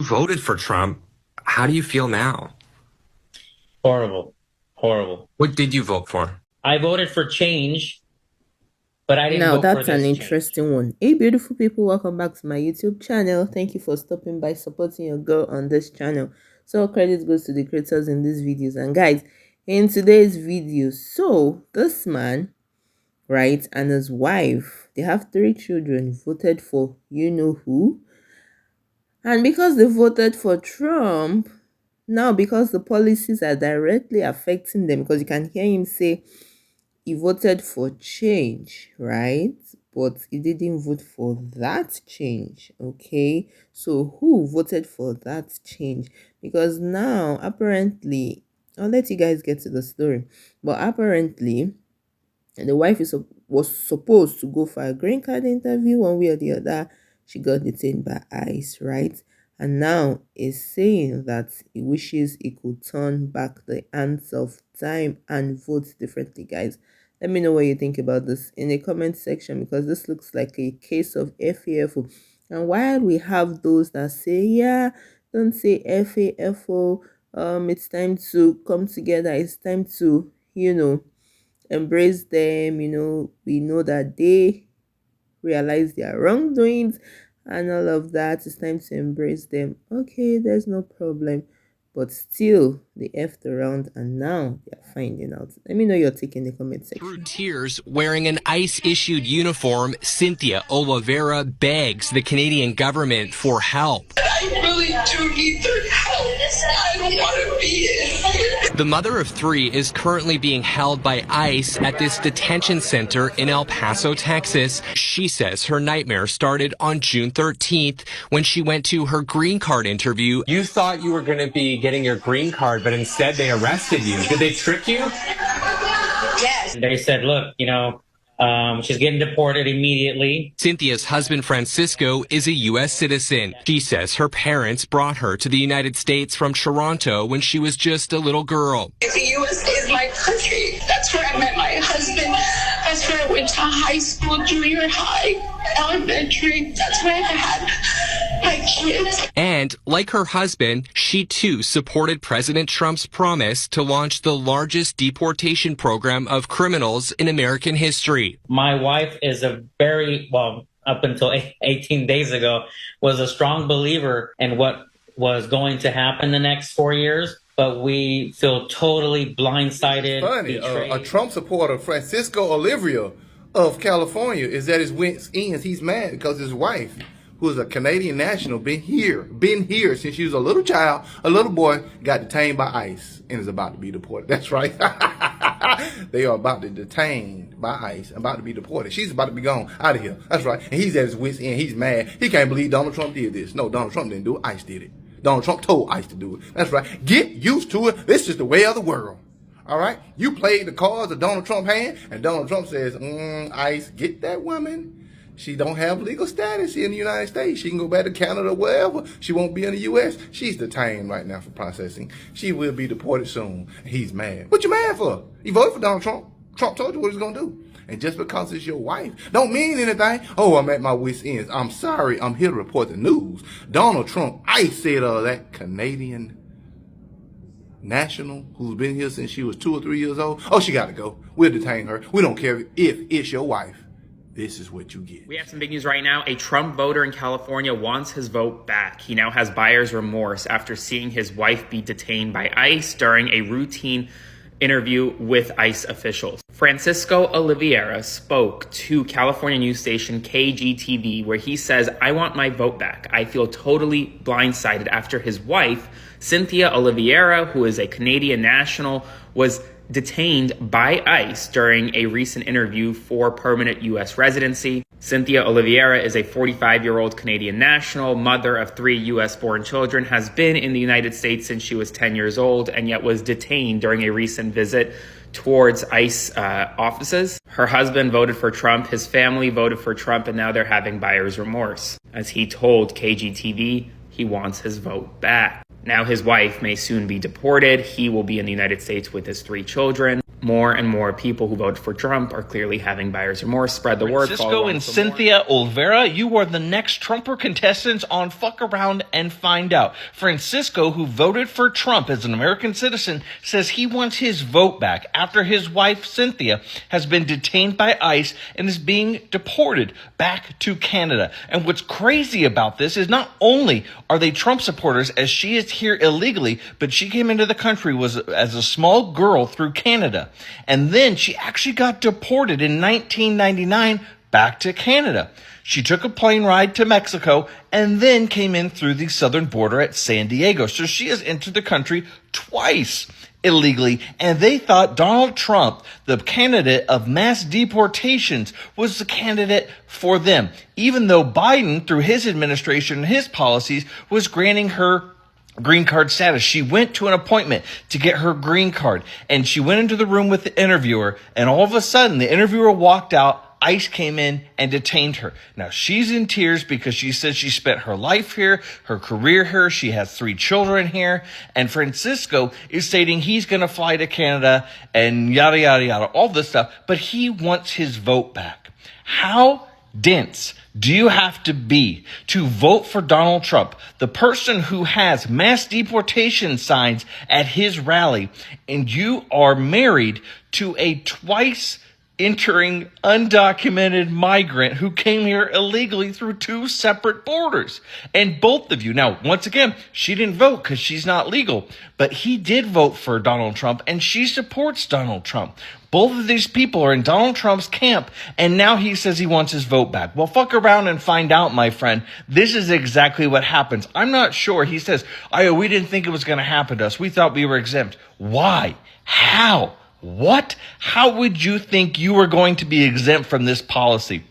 Voted for Trump. How do you feel now? Horrible. Horrible. What did you vote for? I voted for change, but I didn't Now vote for that's an this change. interesting one. Hey, beautiful people, welcome back to my YouTube channel. Thank you for stopping by, supporting your girl on this channel. So credit goes to the creators in these videos. And guys, in today's video, so this man, right, and his wife, they have 3 children, voted for you know who. And because they voted for Trump, now because the policies are directly affecting them, because you can hear him say he voted for change, right? But he didn't vote for that change, okay? So who voted for that change? Because now, apparently, I'll let you guys get to the story, but apparently, the wife was supposed to go for a green card interview one way or the other. She got detained by ICE, right? And now is saying that he wishes he could turn back the hands of time and vote differently, guys. Let me know what you think about this in the comment section, because this looks like a case of FAFO. And while we have those that say, yeah, don't say FAFO, it's time to come together, it's time to, embrace them. We know that they realize their wrongdoings and all of that. It's time to embrace them. Okay, there's no problem. But still, they effed around and now they're finding out. Let me know your take in the comment section. Through tears, wearing an ICE-issued uniform, Cynthia Oliveira begs the Canadian government for help. I really do need their help. I don't want to be in. The mother of 3 is currently being held by ICE at this detention center in El Paso, Texas. She says her nightmare started on June 13th when she went to her green card interview. You thought you were going to be getting your green card, but instead they arrested you. Did they trick you? Yes. They said, look, she's getting deported immediately. Cynthia's husband, Francisco, is a U.S. citizen. She says her parents brought her to the United States from Toronto when she was just a little girl. The U.S. is my country. That's where I met my husband. That's where I went to high school, junior high, elementary. That's where I had my kids. And, like her husband, she too supported President Trump's promise to launch the largest deportation program of criminals in American history. My wife is up until 18 days ago, was a strong believer in what was going to happen the next 4 years. But we feel totally blindsided. Funny, a Trump supporter, Francisco Oliveira of California, is at his wit's ends. He's mad because his wife, who is a Canadian national, been here since she was a little child, a little boy, got detained by ICE and is about to be deported. That's right. They are about to detain by ICE, about to be deported. She's about to be gone out of here. That's right. And he's at his wit's end. He's mad. He can't believe Donald Trump did this. No, Donald Trump didn't do it. ICE did it. Donald Trump told ICE to do it. That's right. Get used to it. This is the way of the world. All right? You played the cards of Donald Trump's hand, and Donald Trump says, ICE, get that woman. She don't have legal status here in the United States. She can go back to Canada or wherever. She won't be in the U.S. She's detained right now for processing. She will be deported soon. He's mad. What you mad for? You voted for Donald Trump. Trump told you what he's going to do. And just because it's your wife don't mean anything. Oh, I'm at my wit's ends. I'm sorry. I'm here to report the news. Donald Trump, I said that Canadian national who's been here since she was 2 or 3 years old. Oh, she got to go. We'll detain her. We don't care if it's your wife. This is what you get. We have some big news right now. A Trump voter in California wants his vote back. He now has buyer's remorse after seeing his wife be detained by ICE during a routine interview with ICE officials. Francisco Oliveira spoke to California news station KGTV, where he says, I want my vote back. I feel totally blindsided after his wife, Cynthia Oliveira, who is a Canadian national, was detained by ICE during a recent interview for permanent U.S. residency. Cynthia Oliveira is a 45-year-old Canadian national, mother of 3 U.S.-born children, has been in the United States since she was 10 years old, and yet was detained during a recent visit towards ICE offices. Her husband voted for Trump, his family voted for Trump, and now they're having buyer's remorse. As he told KGTV, he wants his vote back. Now his wife may soon be deported. He will be in the United States with his 3 children. more and more people who voted for Trump are clearly having buyer's remorse. Spread the word. Francisco and Cynthia Olvera, you are the next Trumper contestants on Fuck Around and Find Out. Francisco, who voted for Trump as an American citizen, says he wants his vote back after his wife, Cynthia, has been detained by ICE and is being deported back to Canada. And what's crazy about this is not only are they Trump supporters, as she is here illegally, but she came into the country as a small girl through Canada. And then she actually got deported in 1999 back to Canada. She took a plane ride to Mexico and then came in through the southern border at San Diego. So she has entered the country twice illegally, and they thought Donald Trump, the candidate of mass deportations, was the candidate for them, even though Biden, through his administration and his policies, was granting her green card status. She went to an appointment to get her green card, and she went into the room with the interviewer, and all of a sudden the interviewer walked out. ICE came in and detained her. Now she's in tears because she says she spent her life here, her career here. She has 3 children here. And Francisco is stating he's going to fly to Canada and yada, yada, yada, all this stuff. But he wants his vote back. How dense do you have to be to vote for Donald Trump, the person who has mass deportation signs at his rally, and you are married to a twice entering undocumented migrant who came here illegally through 2 separate borders? And both of you, now, once again, she didn't vote because she's not legal, but he did vote for Donald Trump and she supports Donald Trump. Both of these people are in Donald Trump's camp, and now he says he wants his vote back. Well, fuck around and find out, my friend. This is exactly what happens. I'm not sure. He says, we didn't think it was going to happen to us. We thought we were exempt. Why? How? What? How would you think you were going to be exempt from this policy?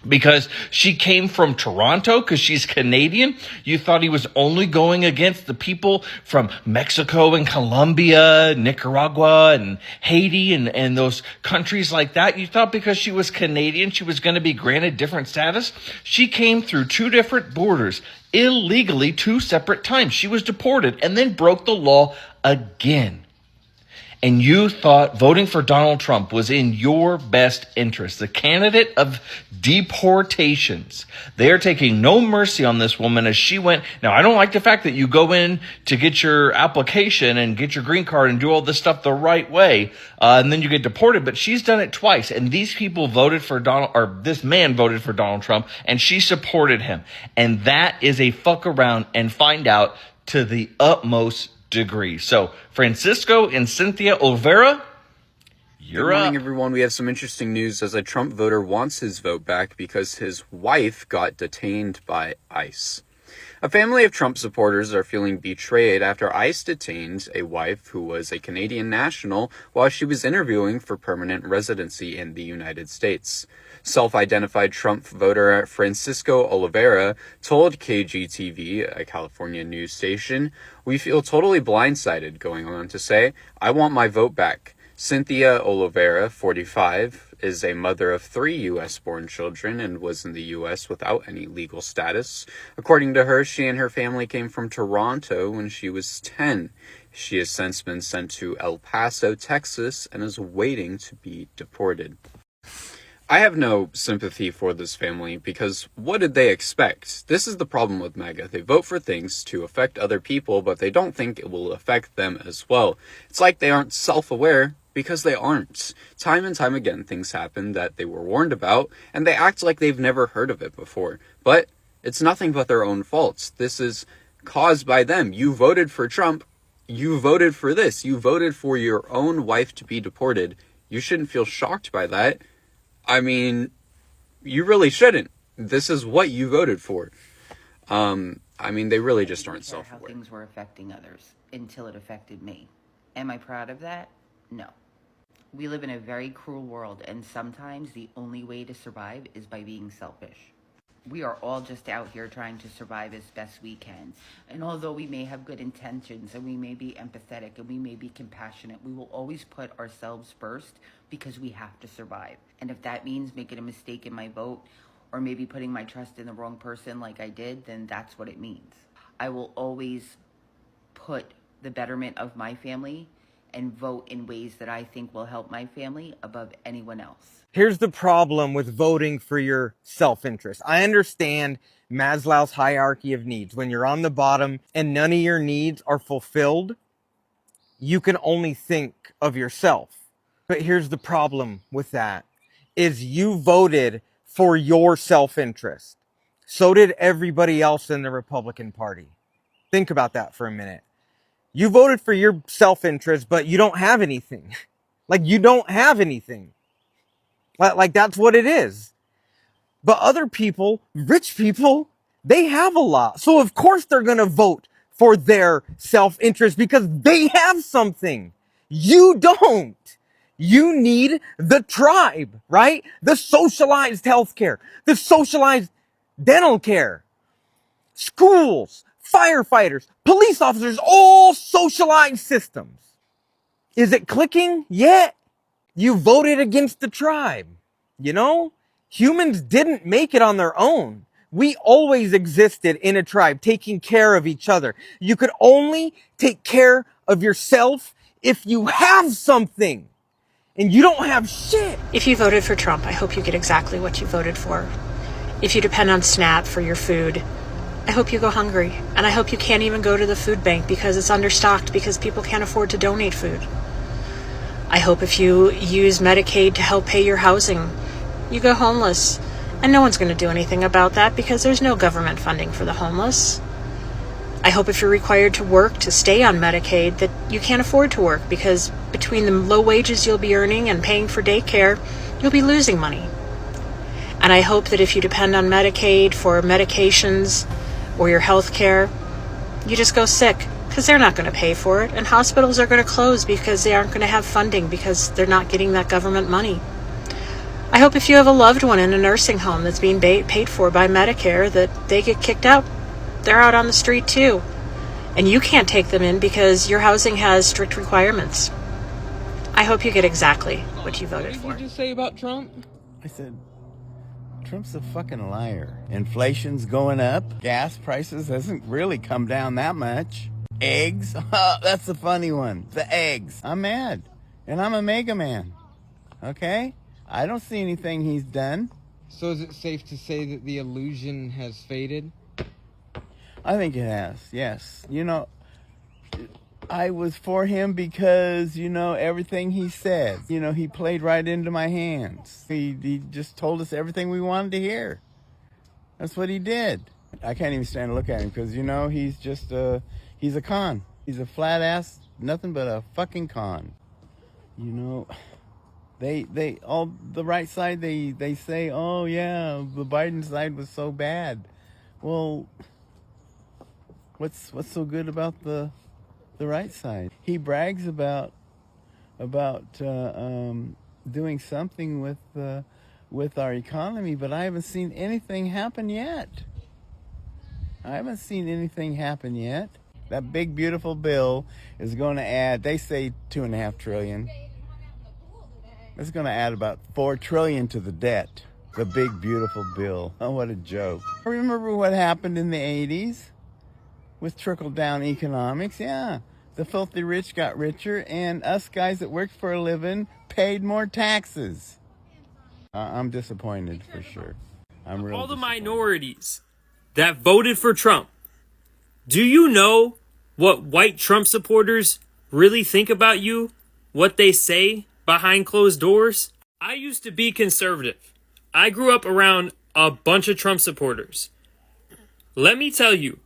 Because she came from Toronto, because she's Canadian? You thought he was only going against the people from Mexico and Colombia, Nicaragua and Haiti and those countries like that? You thought because she was Canadian, she was going to be granted different status? She came through 2 different borders illegally 2 separate times. She was deported and then broke the law again. And you thought voting for Donald Trump was in your best interest, the candidate of deportations. They are taking no mercy on this woman as she went. Now, I don't like the fact that you go in to get your application and get your green card and do all this stuff the right way, and then you get deported, but she's done it twice. And these people voted for this man voted for Donald Trump, and she supported him. And that is a fuck around and find out to the utmost degree. So, Francisco and Cynthia Olvera, you're Good morning, up. everyone. We have some interesting news as a Trump voter wants his vote back because his wife got detained by ICE. A family of Trump supporters are feeling betrayed after ICE detained a wife who was a Canadian national while she was interviewing for permanent residency in the United States. Self-identified Trump voter Francisco Olivera told KGTV, a California news station, "We feel totally blindsided," going on to say, "I want my vote back." Cynthia Olivera, 45, is a mother of 3 U.S.-born children and was in the U.S. without any legal status. According to her, she and her family came from Toronto when she was 10. She has since been sent to El Paso, Texas, and is waiting to be deported. I have no sympathy for this family because what did they expect? This is the problem with MAGA. They vote for things to affect other people, but they don't think it will affect them as well. It's like they aren't self-aware because they aren't. Time and time again, things happen that they were warned about, and they act like they've never heard of it before. But it's nothing but their own faults. This is caused by them. You voted for Trump. You voted for this. You voted for your own wife to be deported. You shouldn't feel shocked by that. I mean, you really shouldn't. This is what you voted for. They really just aren't self-aware. How things were affecting others until it affected me. Am I proud of that? No. We live in a very cruel world, and sometimes the only way to survive is by being selfish. We are all just out here trying to survive as best we can. And although we may have good intentions and we may be empathetic and we may be compassionate, we will always put ourselves first because we have to survive. And if that means making a mistake in my vote or maybe putting my trust in the wrong person like I did, then that's what it means. I will always put the betterment of my family and vote in ways that I think will help my family above anyone else. Here's the problem with voting for your self-interest. I understand Maslow's hierarchy of needs. When you're on the bottom and none of your needs are fulfilled, you can only think of yourself. But here's the problem with that, is you voted for your self-interest. So did everybody else in the Republican Party. Think about that for a minute. You voted for your self-interest, but you don't have anything. Like, you don't have anything. Like, that's what it is. But other people, rich people, they have a lot. So of course they're going to vote for their self-interest because they have something. You don't. You need the tribe, right? The socialized healthcare, the socialized dental care, schools, firefighters, police officers, all socialized systems. Is it clicking yet? You voted against the tribe. You know, humans didn't make it on their own. We always existed in a tribe, taking care of each other. You could only take care of yourself if you have something. And you don't have shit. If you voted for Trump, I hope you get exactly what you voted for. If you depend on SNAP for your food, I hope you go hungry. And I hope you can't even go to the food bank because it's understocked because people can't afford to donate food. I hope if you use Medicaid to help pay your housing, you go homeless. And no one's going to do anything about that because there's no government funding for the homeless. I hope if you're required to work to stay on Medicaid that you can't afford to work because between the low wages you'll be earning and paying for daycare, you'll be losing money. And I hope that if you depend on Medicaid for medications or your health care, you just go sick because they're not going to pay for it. And hospitals are going to close because they aren't going to have funding because they're not getting that government money. I hope if you have a loved one in a nursing home that's being paid for by Medicare that they get kicked out. They're out on the street too. And you can't take them in because your housing has strict requirements. I hope you get exactly what you voted for. What did you just say about Trump? I said, Trump's a fucking liar. Inflation's going up. Gas prices hasn't really come down that much. Eggs, that's the funny one. The eggs. I'm mad. And I'm a MAGA man. Okay? I don't see anything he's done. So is it safe to say that the illusion has faded? I think it has, yes. You know, I was for him because, you know, everything he said, you know, he played right into my hands. He just told us everything we wanted to hear. That's what he did. I can't even stand to look at him because, you know, he's just he's a con. He's a flat ass, nothing but a fucking con. You know, they all the right side, they say, oh yeah, the Biden side was so bad. Well, what's so good about the right side? He brags about doing something with our economy, but I haven't seen anything happen yet. That big beautiful bill is going to add, they say $2.5 trillion. It's going to add about $4 trillion to the debt. The big beautiful bill. Oh, what a joke. Remember what happened in the 80s? With trickle-down economics, yeah. The filthy rich got richer, and us guys that worked for a living paid more taxes. I'm disappointed, for sure. I'm real All the disappointed. minorities that voted for Trump, do you know what white Trump supporters really think about you? What they say behind closed doors? I used to be conservative. I grew up around a bunch of Trump supporters. Let me tell you,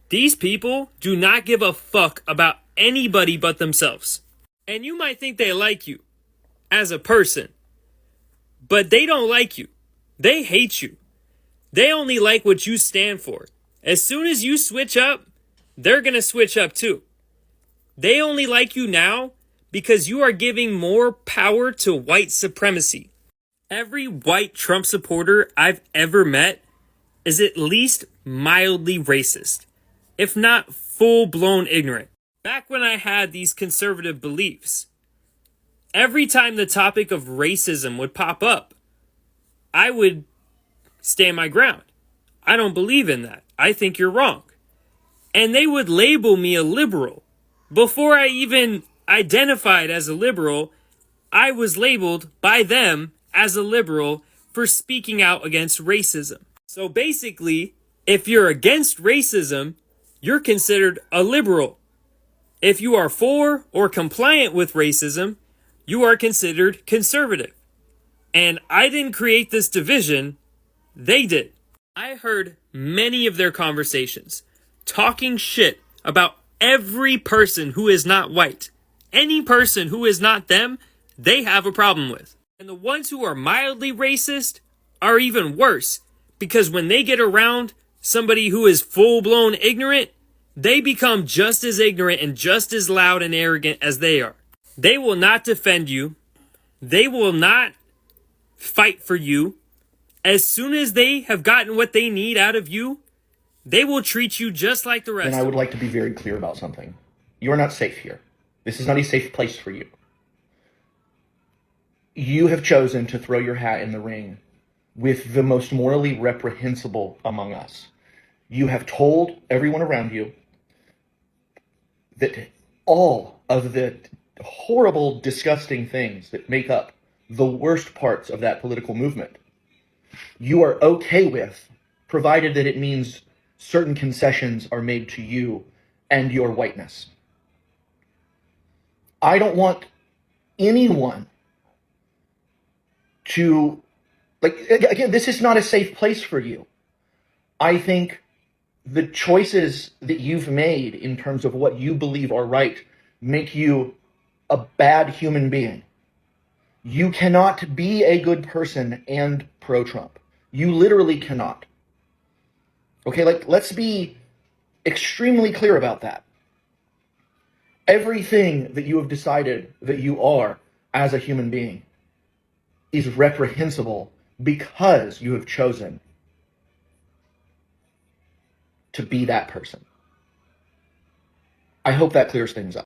these people do not give a fuck about anybody but themselves. And you might think they like you as a person, but they don't like you. They hate you. They only like what you stand for. As soon as you switch up, they're going to switch up too. They only like you now because you are giving more power to white supremacy. Every white Trump supporter I've ever met is at least mildly racist, if not full-blown ignorant. Back when I had these conservative beliefs, every time the topic of racism would pop up, I would stand my ground. I don't believe in that. I think you're wrong. And they would label me a liberal before I even identified as a liberal, I was labeled by them as a liberal for speaking out against racism. So basically, if you're against racism, you're considered a liberal. If you are for or compliant with racism, you are considered conservative. And I didn't create this division, they did. I heard many of their conversations talking shit about every person who is not white. Any person who is not them, they have a problem with. And the ones who are mildly racist are even worse, because when they get around somebody who is full-blown ignorant, they become just as ignorant and just as loud and arrogant as they are. They will not defend you. They will not fight for you. As soon as they have gotten what they need out of you, they will treat you just like the rest. And I would like to be very clear about something. You are not safe here. This is not a safe place for you. You have chosen to throw your hat in the ring with the most morally reprehensible among us. You have told everyone around you that all of the horrible, disgusting things that make up the worst parts of that political movement, you are okay with, provided that it means certain concessions are made to you and your whiteness. I don't want anyone to, again, this is not a safe place for you. I think the choices that you've made in terms of what you believe are right make you a bad human being. You cannot be a good person and pro-Trump. You literally cannot. Okay, let's be extremely clear about that. Everything that you have decided that you are as a human being is reprehensible because you have chosen to be that person. I hope that clears things up.